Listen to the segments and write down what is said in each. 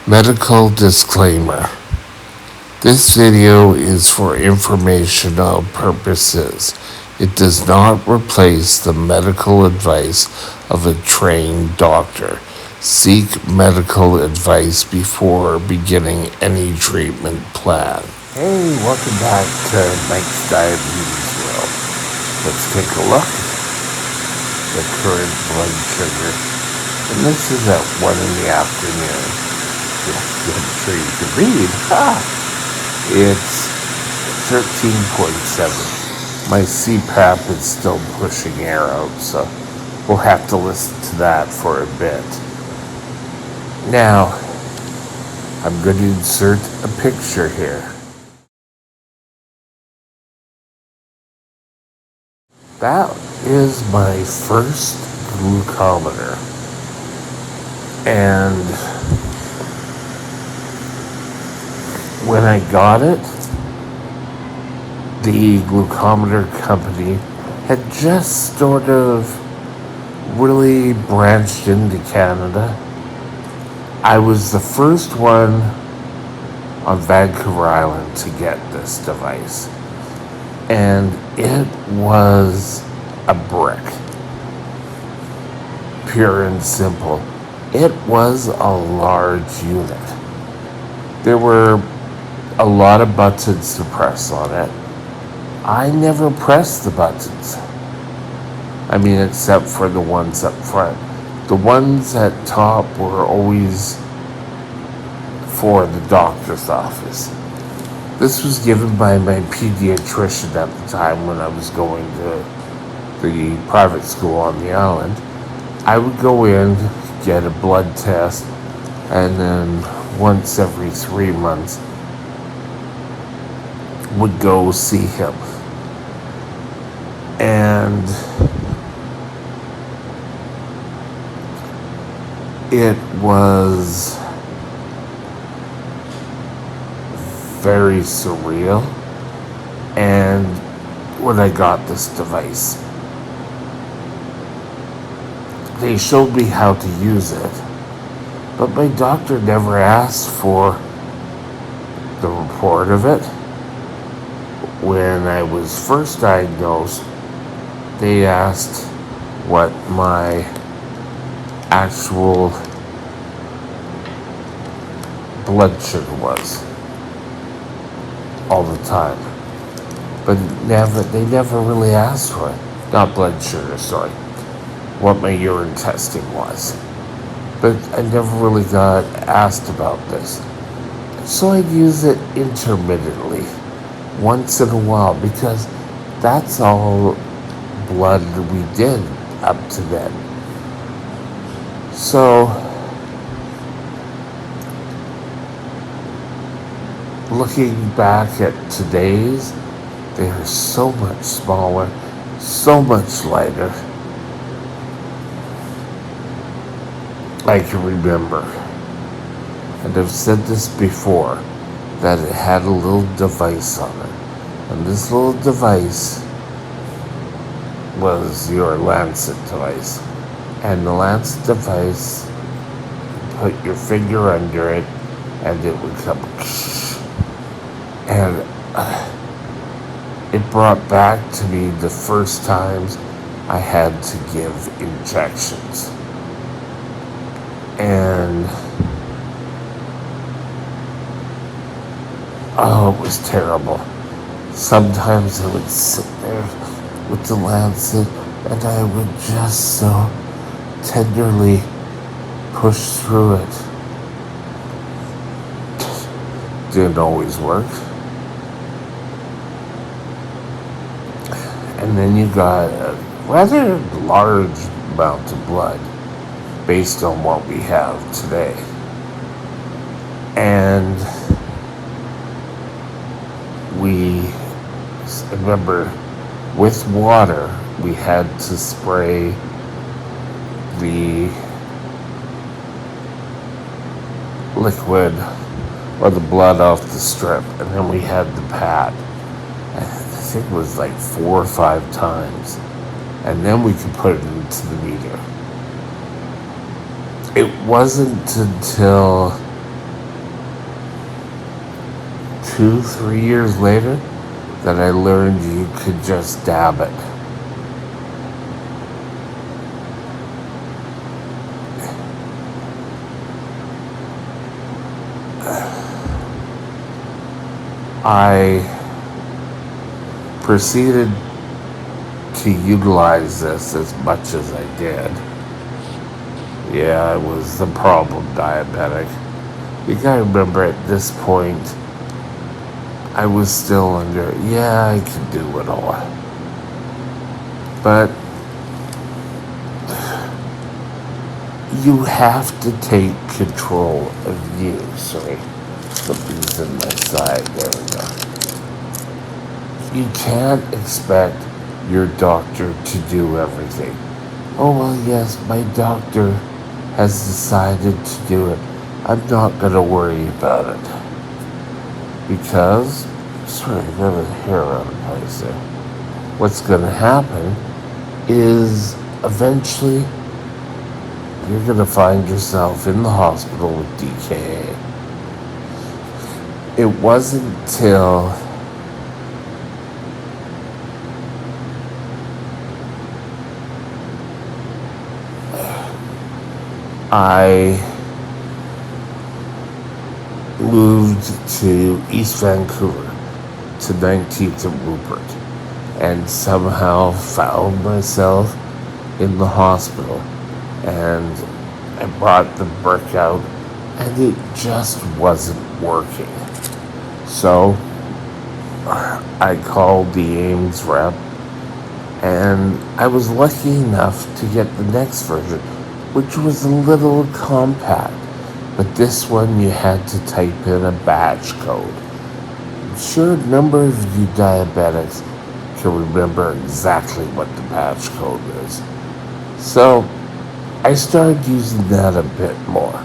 Medical disclaimer. This video is for informational purposes. It does not replace the medical advice of a trained doctor. Seek medical advice before beginning any treatment plan. Hey, welcome back to Mike's Diabetes World. Let's take a look at the current blood sugar. And this is at 1 in the afternoon. I'm sure you can read. It's 13.7. My CPAP is still pushing air out, so we'll have to listen to that for a bit. Now, I'm going to insert a picture here. That is my first glucometer. And when I got it, the glucometer company had just sort of really branched into Canada. I was the first one on Vancouver Island to get this device. And it was a brick. Pure and simple. It was a large unit. There were a lot of buttons to press on it. I never pressed the buttons. I mean, except for the ones up front. The ones at top were always for the doctor's office. This was given by my pediatrician at the time when I was going to the private school on the island. I would go in, get a blood test, and then once every 3 months, would go see him. And it was very surreal. And when I got this device, they showed me how to use it, but my doctor never asked for the report of it. When I was first diagnosed, they asked what my actual blood sugar was all the time. But they never really asked for it. Not blood sugar, sorry. What my urine testing was. But I never really got asked about this. So I'd use it intermittently, once in a while, because that's all blood we did up to then. So, looking back at today's, they are so much smaller, so much lighter. I can remember, and I've said this before, that it had a little device on it. And this little device was your Lancet device. And the Lancet device, put your finger under it, and it would come. And it brought back to me the first times I had to give injections. And oh, it was terrible. Sometimes I would sit there with the Lancet and I would just so tenderly push through it. Didn't always work. And then you got a rather large amount of blood based on what we have today. And I remember with water, we had to spray the liquid or the blood off the strip, and then we had the pad. I think it was like 4 or 5 times, and then we could put it into the meter. It wasn't until 2, 3 years later that I learned you could just dab it. I proceeded to utilize this as much as I did. Yeah, I was the problem diabetic. You gotta remember at this point, I was still under, yeah, I could do it all. But you have to take control of you. Sorry, something's in my side. There we go. You can't expect your doctor to do everything. Oh, well, yes, my doctor has decided to do it. I'm not going to worry about it. Because, sorry, I got a hair out of place there. What's going to happen is eventually you're going to find yourself in the hospital with DKA. It wasn't till I moved to East Vancouver to 19th and Rupert and somehow found myself in the hospital, and I brought the brick out and it just wasn't working. So I called the Ames rep, and I was lucky enough to get the next version, which was a little compact. But this one you had to type in a batch code. I'm sure a number of you diabetics can remember exactly what the batch code is. So I started using that a bit more.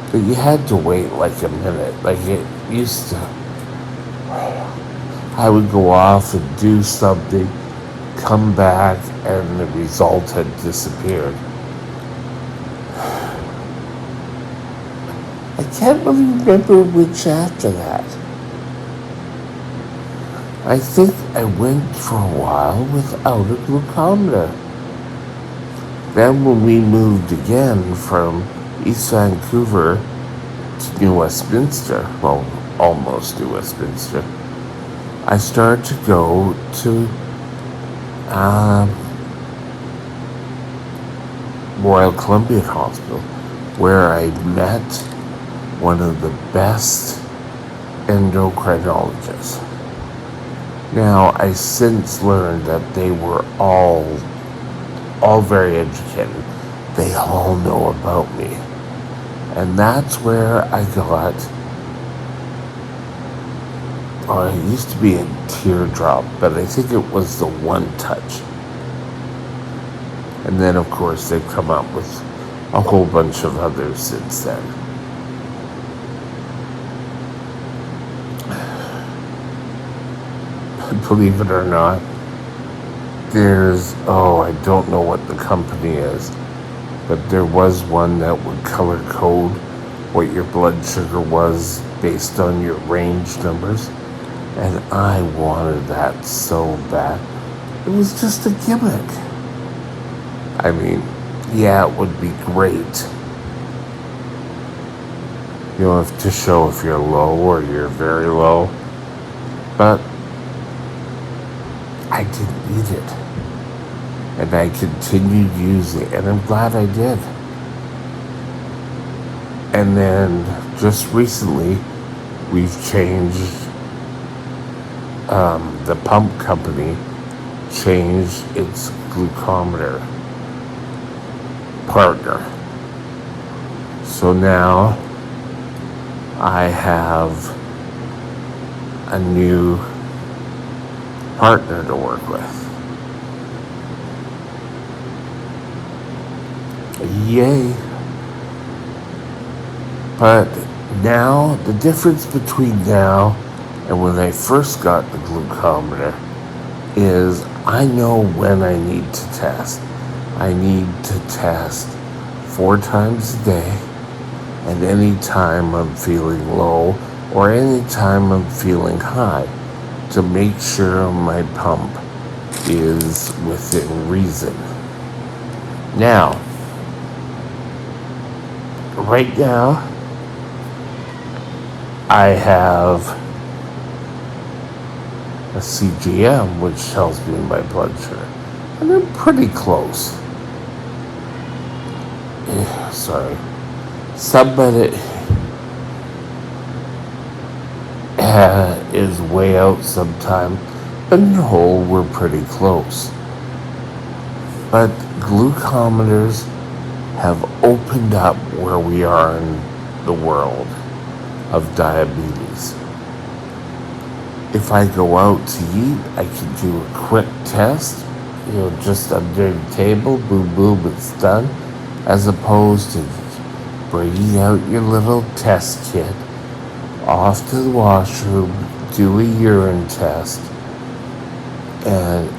But you had to wait like a minute. Like it used to. I would go off and do something, come back, and the result had disappeared. I can't really remember which after that. I think I went for a while without a glucometer. Then when we moved again from East Vancouver to New Westminster, well, almost New Westminster, I started to go to Royal Columbian Hospital, where I met one of the best endocrinologists. Now, I since learned that they were all very educated. They all know about me. And that's where I got, it used to be a teardrop, but I think it was the One Touch. And then, of course, they've come up with a whole bunch of others since then. Believe it or not, there's, I don't know what the company is, but there was one that would color code what your blood sugar was based on your range numbers, and I wanted that so bad. It was just a gimmick. I mean, yeah, it would be great, you know, to show if you're low or you're very low, but I didn't need it. And I continued using it, and I'm glad I did. And then just recently, we've changed, the pump company changed its glucometer partner. So now I have a new partner to work with. Yay. But now, the difference between now and when I first got the glucometer is I know when I need to test. I need to test 4 times a day, and any time I'm feeling low, or anytime I'm feeling high to make sure my pump is within reason. Now, right now, I have a CGM, which tells me my blood sugar, and I'm pretty close. Sorry. Somebody is way out sometime, but no, we're pretty close. But glucometers have opened up where we are in the world of diabetes. If I go out to eat, I can do a quick test, just under the table, boom, boom, it's done, as opposed to bringing out your little test kit, off to the washroom, do a urine test, and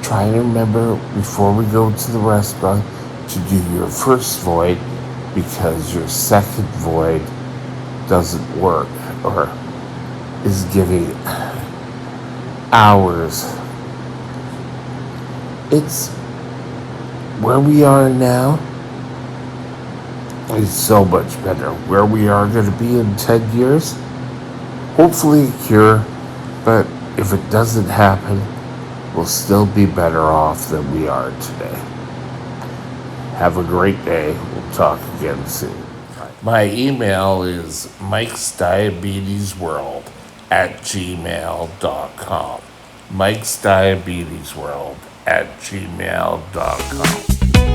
try to remember before we go to the restaurant to do your first void, because your second void doesn't work or is giving hours. It's where we are now is so much better. Where we are going to be in 10 years, hopefully a cure, but if it doesn't happen, we'll still be better off than we are today. Have a great day. We'll talk again soon. My email is mikesdiabetesworld@gmail.com. mikesdiabetesworld@gmail.com.